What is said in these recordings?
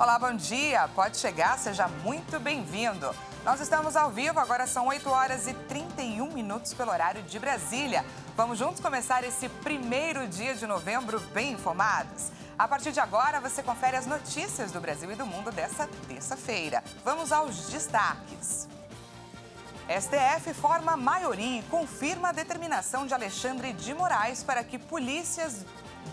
Olá, bom dia. Pode chegar, seja muito bem-vindo. Nós estamos ao vivo, agora são 8 horas e 31 minutos pelo horário de Brasília. Vamos juntos começar esse primeiro dia de novembro bem informados. A partir de agora, você confere as notícias do Brasil e do mundo dessa terça-feira. Vamos aos destaques. STF forma maioria e confirma a determinação de Alexandre de Moraes para que polícias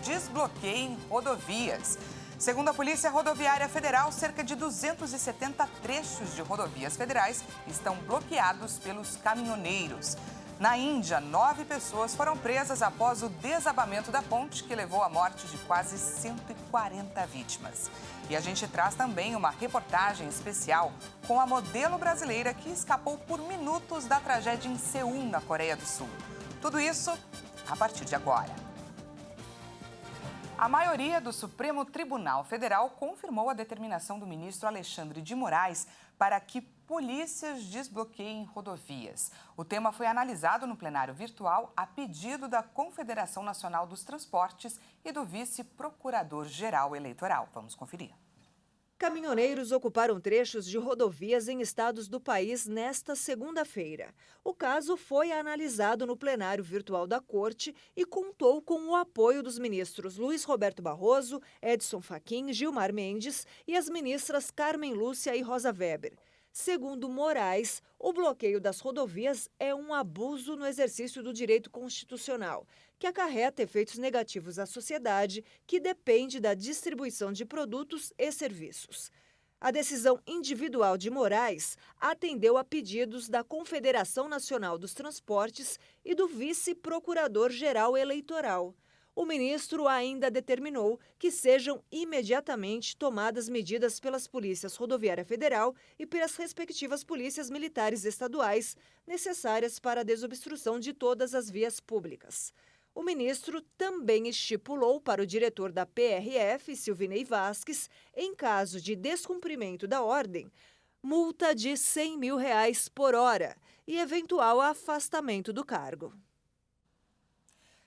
desbloqueiem rodovias. Segundo a Polícia Rodoviária Federal, cerca de 270 trechos de rodovias federais estão bloqueados pelos caminhoneiros. Na Índia, 9 pessoas foram presas após o desabamento da ponte, que levou à morte de quase 140 vítimas. E a gente traz também uma reportagem especial com a modelo brasileira que escapou por minutos da tragédia em Seul, na Coreia do Sul. Tudo isso a partir de agora. A maioria do Supremo Tribunal Federal confirmou a determinação do ministro Alexandre de Moraes para que polícias desbloqueiem rodovias. O tema foi analisado no plenário virtual a pedido da Confederação Nacional dos Transportes e do vice-procurador-geral eleitoral. Vamos conferir. Caminhoneiros ocuparam trechos de rodovias em estados do país nesta segunda-feira. O caso foi analisado no plenário virtual da Corte e contou com o apoio dos ministros Luiz Roberto Barroso, Edson Fachin, Gilmar Mendes e as ministras Carmen Lúcia e Rosa Weber. Segundo Moraes, o bloqueio das rodovias é um abuso no exercício do direito constitucional, que acarreta efeitos negativos à sociedade, que depende da distribuição de produtos e serviços. A decisão individual de Moraes atendeu a pedidos da Confederação Nacional dos Transportes e do vice-procurador-geral eleitoral. O ministro ainda determinou que sejam imediatamente tomadas medidas pelas Polícias Rodoviária Federal e pelas respectivas polícias militares estaduais necessárias para a desobstrução de todas as vias públicas. O ministro também estipulou para o diretor da PRF, Silvinei Vasques, em caso de descumprimento da ordem, multa de R$100 mil por hora e eventual afastamento do cargo.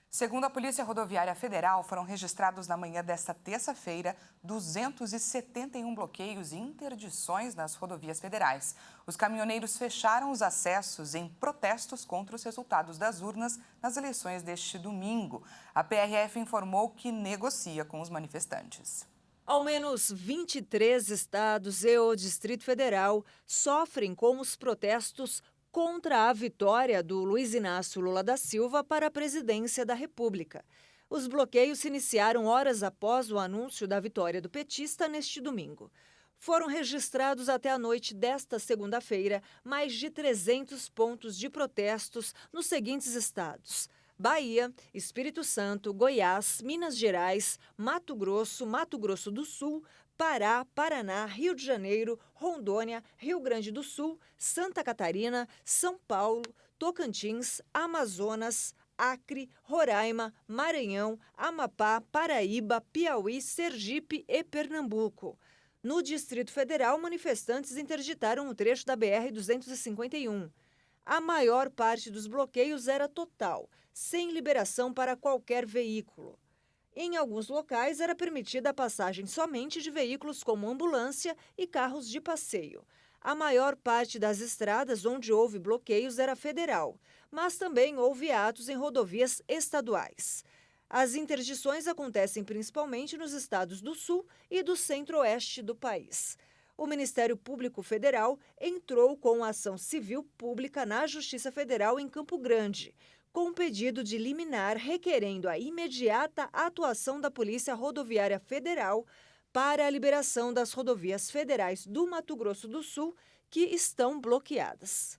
Segundo a Polícia Rodoviária Federal, foram registrados na manhã desta terça-feira 271 bloqueios e interdições nas rodovias federais. Os caminhoneiros fecharam os acessos em protestos contra os resultados das urnas nas eleições deste domingo. A PRF informou que negocia com os manifestantes. Ao menos 23 estados e o Distrito Federal sofrem com os protestos contra a vitória do Luiz Inácio Lula da Silva para a presidência da República. Os bloqueios se iniciaram horas após o anúncio da vitória do petista neste domingo. Foram registrados até a noite desta segunda-feira mais de 300 pontos de protestos nos seguintes estados: Bahia, Espírito Santo, Goiás, Minas Gerais, Mato Grosso do Sul, Pará, Paraná, Rio de Janeiro, Rondônia, Rio Grande do Sul, Santa Catarina, São Paulo, Tocantins, Amazonas, Acre, Roraima, Maranhão, Amapá, Paraíba, Piauí, Sergipe e Pernambuco. No Distrito Federal, manifestantes interditaram o trecho da BR-251. A maior parte dos bloqueios era total, sem liberação para qualquer veículo. Em alguns locais, era permitida a passagem somente de veículos como ambulância e carros de passeio. A maior parte das estradas onde houve bloqueios era federal, mas também houve atos em rodovias estaduais. As interdições acontecem principalmente nos estados do Sul e do Centro-Oeste do país. O Ministério Público Federal entrou com ação civil pública na Justiça Federal em Campo Grande, com pedido de liminar requerendo a imediata atuação da Polícia Rodoviária Federal para a liberação das rodovias federais do Mato Grosso do Sul que estão bloqueadas.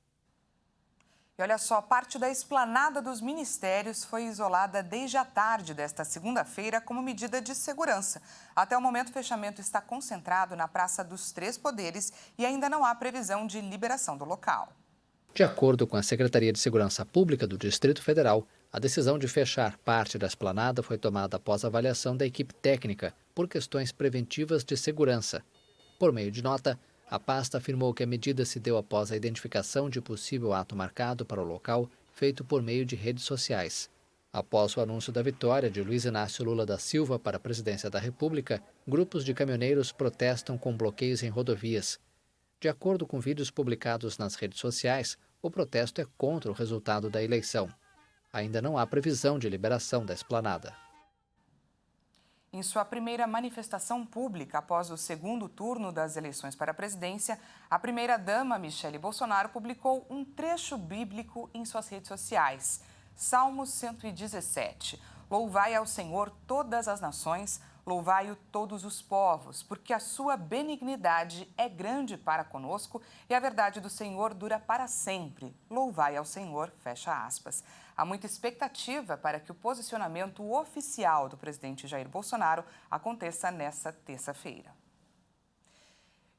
E olha só, parte da esplanada dos ministérios foi isolada desde a tarde desta segunda-feira como medida de segurança. Até o momento, o fechamento está concentrado na Praça dos Três Poderes e ainda não há previsão de liberação do local. De acordo com a Secretaria de Segurança Pública do Distrito Federal, a decisão de fechar parte da esplanada foi tomada após avaliação da equipe técnica por questões preventivas de segurança. Por meio de nota, a pasta afirmou que a medida se deu após a identificação de possível ato marcado para o local feito por meio de redes sociais. Após o anúncio da vitória de Luiz Inácio Lula da Silva para a presidência da República, grupos de caminhoneiros protestam com bloqueios em rodovias. De acordo com vídeos publicados nas redes sociais, o protesto é contra o resultado da eleição. Ainda não há previsão de liberação da esplanada. Em sua primeira manifestação pública após o segundo turno das eleições para a presidência, a primeira-dama Michele Bolsonaro publicou um trecho bíblico em suas redes sociais. Salmo 117. Louvai ao Senhor todas as nações, louvai-o todos os povos, porque a sua benignidade é grande para conosco e a verdade do Senhor dura para sempre. Louvai ao Senhor, fecha aspas. Há muita expectativa para que o posicionamento oficial do presidente Jair Bolsonaro aconteça nesta terça-feira.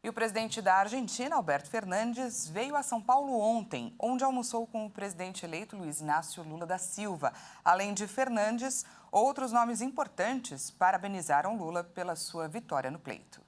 E o presidente da Argentina, Alberto Fernandes, veio a São Paulo ontem, onde almoçou com o presidente eleito Luiz Inácio Lula da Silva. Além de Fernandes, outros nomes importantes parabenizaram Lula pela sua vitória no pleito.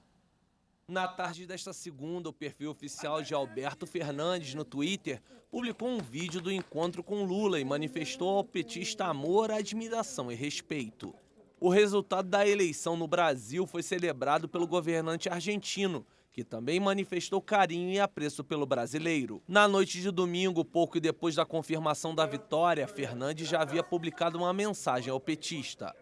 Na tarde desta segunda, o perfil oficial de Alberto Fernandes no Twitter publicou um vídeo do encontro com Lula e manifestou ao petista amor, admiração e respeito. O resultado da eleição no Brasil foi celebrado pelo governante argentino, que também manifestou carinho e apreço pelo brasileiro. Na noite de domingo, pouco depois da confirmação da vitória, Fernandes já havia publicado uma mensagem ao petista.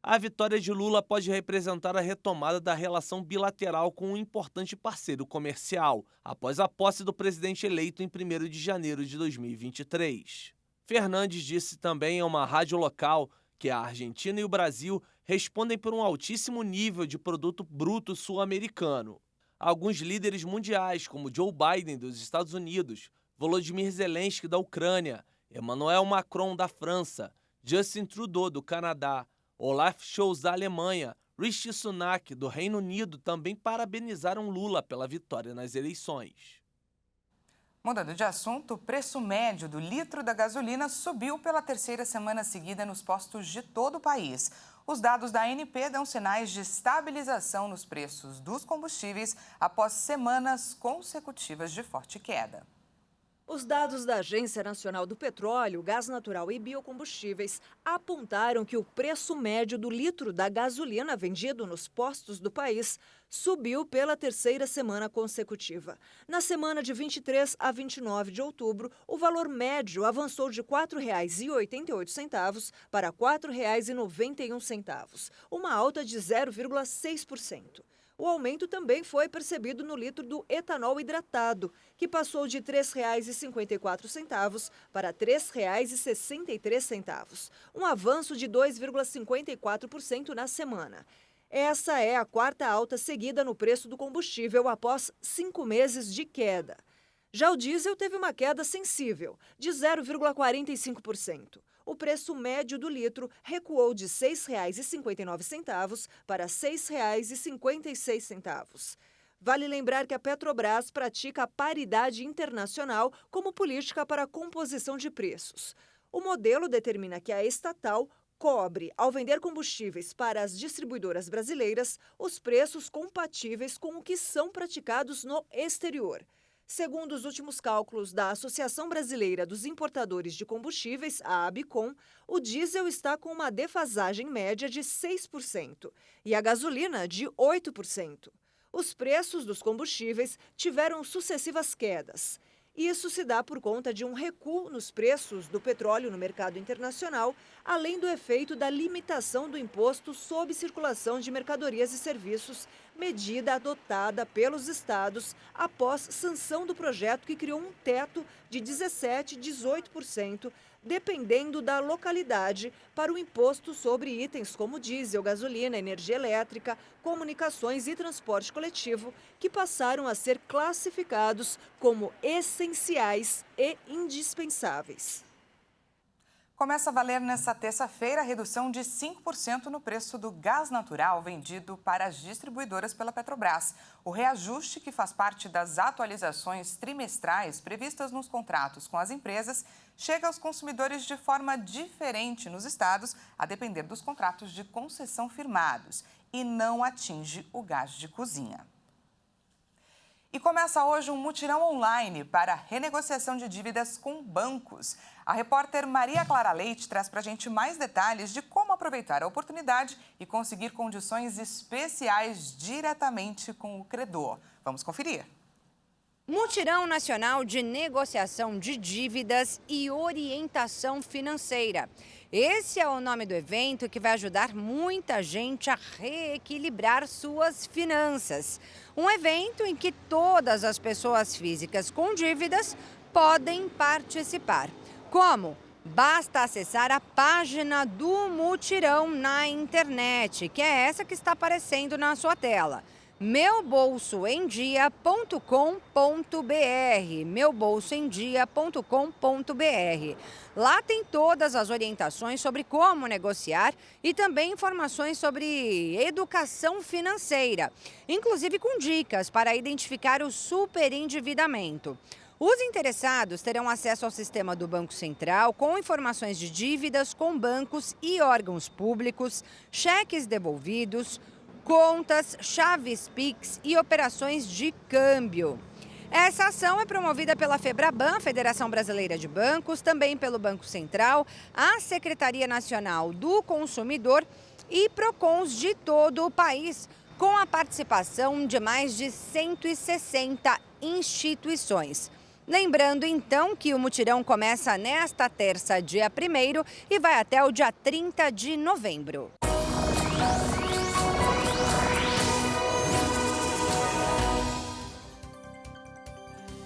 A vitória de Lula pode representar a retomada da relação bilateral com um importante parceiro comercial, após a posse do presidente eleito em 1º de janeiro de 2023. Fernandes disse também a uma rádio local que a Argentina e o Brasil respondem por um altíssimo nível de produto bruto sul-americano. Alguns líderes mundiais, como Joe Biden dos Estados Unidos, Volodymyr Zelensky da Ucrânia, Emmanuel Macron da França, Justin Trudeau do Canadá, Olaf Scholz da Alemanha, Rishi Sunak do Reino Unido também parabenizaram Lula pela vitória nas eleições. Mudando de assunto, o preço médio do litro da gasolina subiu pela terceira semana seguida nos postos de todo o país. Os dados da ANP dão sinais de estabilização nos preços dos combustíveis após semanas consecutivas de forte queda. Os dados da Agência Nacional do Petróleo, Gás Natural e Biocombustíveis apontaram que o preço médio do litro da gasolina vendido nos postos do país subiu pela terceira semana consecutiva. Na semana de 23 a 29 de outubro, o valor médio avançou de R$ 4,88 para R$ 4,91, uma alta de 0,6%. O aumento também foi percebido no litro do etanol hidratado, que passou de R$ 3,54 para R$ 3,63, um avanço de 2,54% na semana. Essa é a quarta alta seguida no preço do combustível após 5 meses de queda. Já o diesel teve uma queda sensível, de 0,45%. O preço médio do litro recuou de R$ 6,59 para R$ 6,56. Vale lembrar que a Petrobras pratica a paridade internacional como política para a composição de preços. O modelo determina que a estatal cobre, ao vender combustíveis para as distribuidoras brasileiras, os preços compatíveis com o que são praticados no exterior. Segundo os últimos cálculos da Associação Brasileira dos Importadores de Combustíveis, a ABICOM, o diesel está com uma defasagem média de 6% e a gasolina de 8%. Os preços dos combustíveis tiveram sucessivas quedas. Isso se dá por conta de um recuo nos preços do petróleo no mercado internacional, além do efeito da limitação do imposto sobre circulação de mercadorias e serviços, medida adotada pelos estados após sanção do projeto que criou um teto de 17% e 18%, dependendo da localidade, para o imposto sobre itens como diesel, gasolina, energia elétrica, comunicações e transporte coletivo, que passaram a ser classificados como essenciais e indispensáveis. Começa a valer nesta terça-feira a redução de 5% no preço do gás natural vendido para as distribuidoras pela Petrobras. O reajuste, que faz parte das atualizações trimestrais previstas nos contratos com as empresas, chega aos consumidores de forma diferente nos estados, a depender dos contratos de concessão firmados, e não atinge o gás de cozinha. E começa hoje um mutirão online para renegociação de dívidas com bancos. A repórter Maria Clara Leite traz para a gente mais detalhes de como aproveitar a oportunidade e conseguir condições especiais diretamente com o credor. Vamos conferir. Mutirão Nacional de Negociação de Dívidas e Orientação Financeira. Esse é o nome do evento que vai ajudar muita gente a reequilibrar suas finanças. Um evento em que todas as pessoas físicas com dívidas podem participar. Como? Basta acessar a página do Mutirão na internet, que é essa que está aparecendo na sua tela. meubolsoemdia.com.br. Lá tem todas as orientações sobre como negociar e também informações sobre educação financeira, inclusive com dicas para identificar o superendividamento. Os interessados terão acesso ao sistema do Banco Central com informações de dívidas com bancos e órgãos públicos, cheques devolvidos, contas, chaves Pix e operações de câmbio. Essa ação é promovida pela FEBRABAN, Federação Brasileira de Bancos, também pelo Banco Central, a Secretaria Nacional do Consumidor e PROCONs de todo o país, com a participação de mais de 160 instituições. Lembrando, então, que o mutirão começa nesta terça, dia 1º, e vai até o dia 30 de novembro.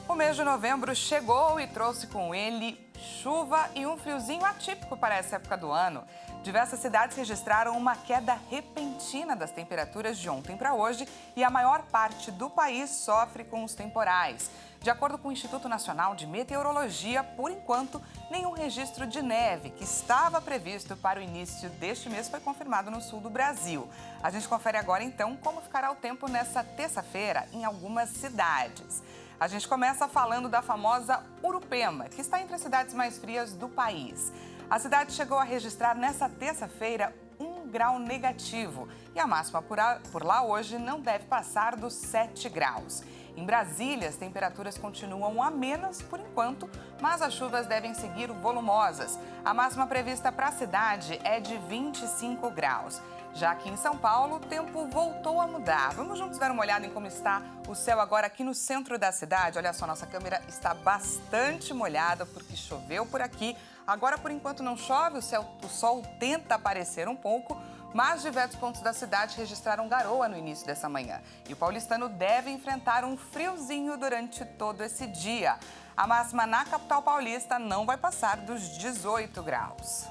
O mês de novembro chegou e trouxe com ele chuva e um friozinho atípico para essa época do ano. Diversas cidades registraram uma queda repentina das temperaturas de ontem para hoje e a maior parte do país sofre com os temporais. De acordo com o Instituto Nacional de Meteorologia, por enquanto, nenhum registro de neve que estava previsto para o início deste mês foi confirmado no sul do Brasil. A gente confere agora, então, como ficará o tempo nessa terça-feira em algumas cidades. A gente começa falando da famosa Urupema, que está entre as cidades mais frias do país. A cidade chegou a registrar nessa terça-feira 1 grau negativo e a máxima por lá hoje não deve passar dos 7 graus. Em Brasília, as temperaturas continuam amenas por enquanto, mas as chuvas devem seguir volumosas. A máxima prevista para a cidade é de 25 graus. Já aqui em São Paulo, o tempo voltou a mudar. Vamos juntos dar uma olhada em como está o céu agora aqui no centro da cidade. Olha só, nossa câmera está bastante molhada porque choveu por aqui. Agora, por enquanto, não chove, o sol tenta aparecer um pouco, mas diversos pontos da cidade registraram garoa no início dessa manhã. E o paulistano deve enfrentar um friozinho durante todo esse dia. A máxima na capital paulista não vai passar dos 18 graus.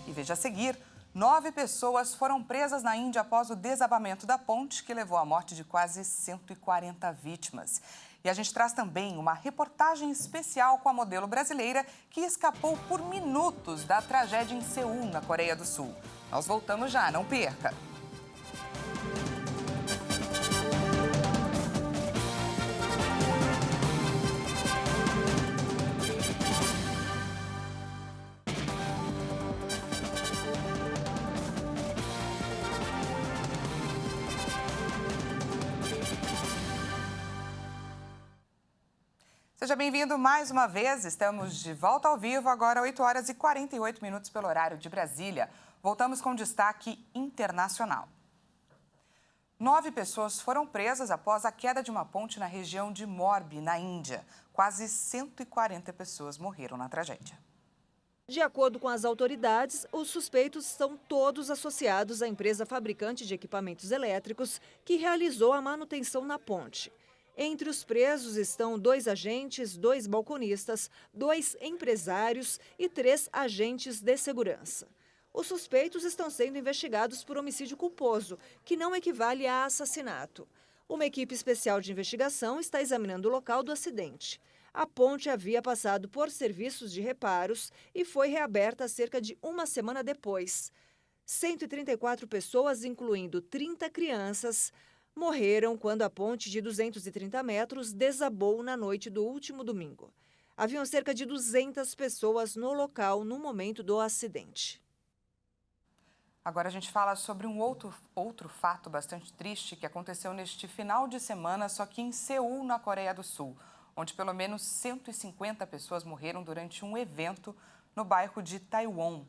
E veja a seguir. 9 pessoas foram presas na Índia após o desabamento da ponte que levou à morte de quase 140 vítimas. E a gente traz também uma reportagem especial com a modelo brasileira que escapou por minutos da tragédia em Seul, na Coreia do Sul. Nós voltamos já, não perca! Seja bem-vindo mais uma vez. Estamos de volta ao vivo, agora 8 horas e 48 minutos pelo horário de Brasília. Voltamos com destaque internacional. 9 pessoas foram presas após a queda de uma ponte na região de Morbi, na Índia. Quase 140 pessoas morreram na tragédia. De acordo com as autoridades, os suspeitos são todos associados à empresa fabricante de equipamentos elétricos que realizou a manutenção na ponte. Entre os presos estão 2 agentes, 2 balconistas, 2 empresários e 3 agentes de segurança. Os suspeitos estão sendo investigados por homicídio culposo, que não equivale a assassinato. Uma equipe especial de investigação está examinando o local do acidente. A ponte havia passado por serviços de reparos e foi reaberta cerca de uma semana depois. 134 pessoas, incluindo 30 crianças, morreram quando a ponte de 230 metros desabou na noite do último domingo. Haviam cerca de 200 pessoas no local no momento do acidente. Agora a gente fala sobre um outro fato bastante triste que aconteceu neste final de semana, só que em Seul, na Coreia do Sul, onde pelo menos 150 pessoas morreram durante um evento no bairro de Itaewon.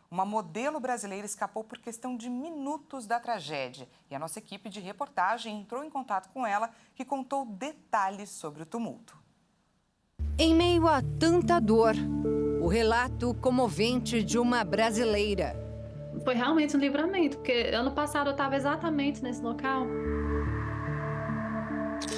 Uma modelo brasileira escapou por questão de minutos da tragédia e a nossa equipe de reportagem entrou em contato com ela, que contou detalhes sobre o tumulto. Em meio a tanta dor, o relato comovente de uma brasileira. Foi realmente um livramento, porque ano passado eu estava exatamente nesse local.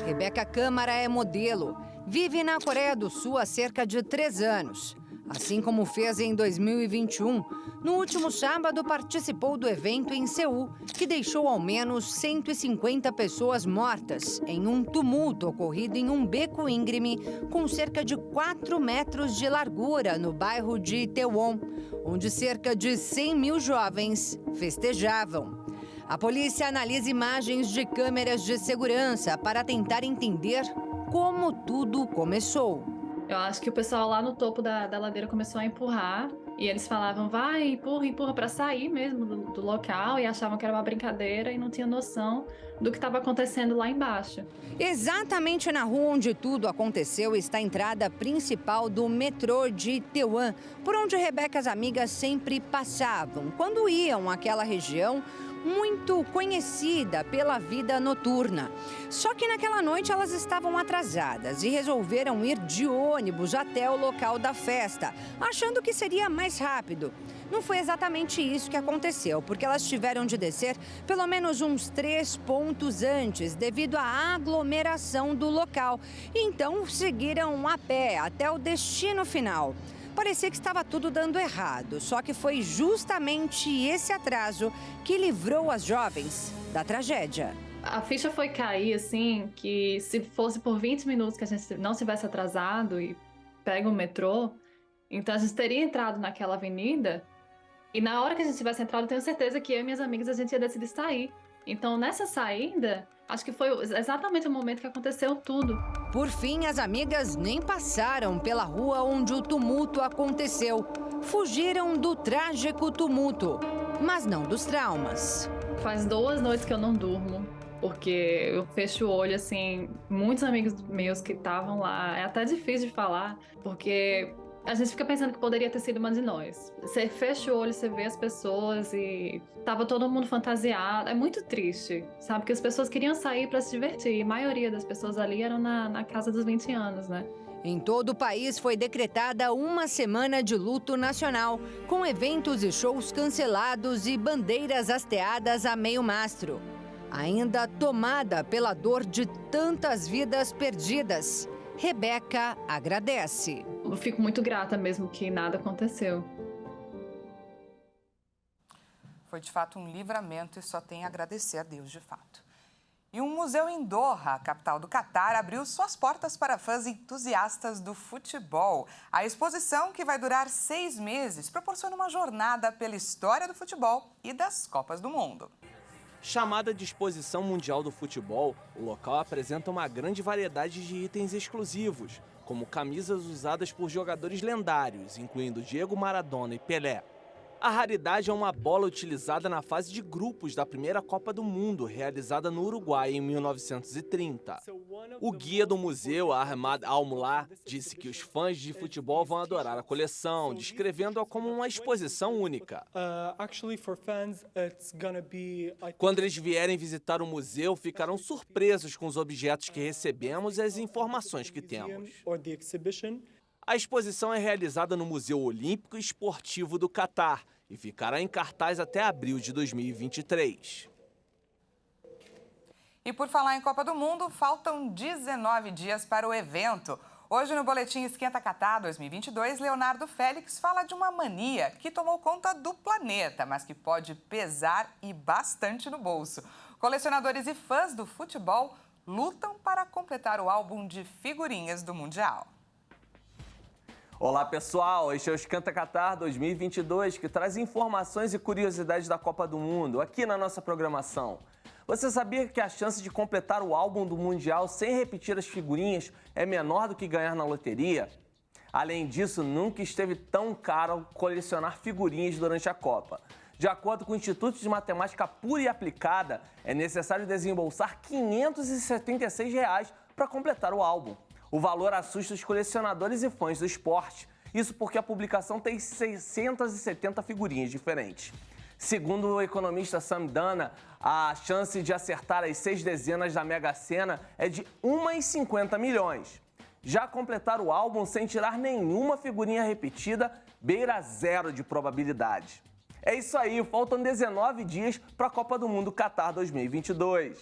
Rebeca Câmara é modelo. Vive na Coreia do Sul há cerca de 3 anos. Assim como fez em 2021, no último sábado participou do evento em Seul, que deixou ao menos 150 pessoas mortas em um tumulto ocorrido em um beco íngreme com cerca de 4 metros de largura no bairro de Itaewon, onde cerca de 100 mil jovens festejavam. A polícia analisa imagens de câmeras de segurança para tentar entender como tudo começou. Eu acho que o pessoal lá no topo da ladeira começou a empurrar e eles falavam, vai, empurra, empurra, para sair mesmo do local, e achavam que era uma brincadeira e não tinham noção do que estava acontecendo lá embaixo. Exatamente na rua onde tudo aconteceu está a entrada principal do metrô de Itaewon, por onde Rebeca e as amigas sempre passavam quando iam àquela região muito conhecida pela vida noturna. Só que naquela noite elas estavam atrasadas e resolveram ir de ônibus até o local da festa, achando que seria mais rápido. Não foi exatamente isso que aconteceu, porque elas tiveram de descer pelo menos uns 3 pontos antes, devido à aglomeração do local. E então seguiram a pé até o destino final. Parecia que estava tudo dando errado, só que foi justamente esse atraso que livrou as jovens da tragédia. A ficha foi cair, assim, que se fosse por 20 minutos que a gente não tivesse atrasado e pega o metrô, então a gente teria entrado naquela avenida, e na hora que a gente tivesse entrado, eu tenho certeza que eu e minhas amigas a gente ia decidir sair. Então, nessa saída, acho que foi exatamente o momento que aconteceu tudo. Por fim, as amigas nem passaram pela rua onde o tumulto aconteceu. Fugiram do trágico tumulto, mas não dos traumas. Faz 2 noites que eu não durmo, porque eu fecho o olho, assim, muitos amigos meus que estavam lá, é até difícil de falar, porque a gente fica pensando que poderia ter sido uma de nós. Você fecha o olho, você vê as pessoas e tava todo mundo fantasiado. É muito triste, sabe? Porque as pessoas queriam sair para se divertir. E a maioria das pessoas ali eram na casa dos 20 anos, né? Em todo o país foi decretada uma semana de luto nacional, com eventos e shows cancelados e bandeiras hasteadas a meio mastro. Ainda tomada pela dor de tantas vidas perdidas, Rebeca agradece. Eu fico muito grata mesmo que nada aconteceu. Foi de fato um livramento e só tem a agradecer a Deus de fato. E um museu em Doha, capital do Catar, abriu suas portas para fãs entusiastas do futebol. A exposição, que vai durar 6 meses, proporciona uma jornada pela história do futebol e das Copas do Mundo. Chamada de Exposição Mundial do Futebol, o local apresenta uma grande variedade de itens exclusivos, como camisas usadas por jogadores lendários, incluindo Diego Maradona e Pelé. A raridade é uma bola utilizada na fase de grupos da primeira Copa do Mundo, realizada no Uruguai em 1930. O guia do museu, Ahmad Al-Mullah, disse que os fãs de futebol vão adorar a coleção, descrevendo-a como uma exposição única. Quando eles vierem visitar o museu, ficarão surpresos com os objetos que recebemos e as informações que temos. A exposição é realizada no Museu Olímpico e Esportivo do Catar e ficará em cartaz até abril de 2023. E por falar em Copa do Mundo, faltam 19 dias para o evento. Hoje, no Boletim Esquenta Catar 2022, Leonardo Félix fala de uma mania que tomou conta do planeta, mas que pode pesar e bastante no bolso. Colecionadores e fãs do futebol lutam para completar o álbum de figurinhas do Mundial. Olá pessoal, este é o Esquenta Catar 2022, que traz informações e curiosidades da Copa do Mundo aqui na nossa programação. Você sabia que a chance de completar o álbum do Mundial sem repetir as figurinhas é menor do que ganhar na loteria? Além disso, nunca esteve tão caro colecionar figurinhas durante a Copa. De acordo com o Instituto de Matemática Pura e Aplicada, é necessário desembolsar R$ 576 para completar o álbum. O valor assusta os colecionadores e fãs do esporte. Isso porque a publicação tem 670 figurinhas diferentes. Segundo o economista Sam Dana, a chance de acertar as 6 dezenas da Mega Sena é de 1 em 50 milhões. Já completar o álbum sem tirar nenhuma figurinha repetida beira 0 de probabilidade. É isso aí, faltam 19 dias para a Copa do Mundo Qatar 2022.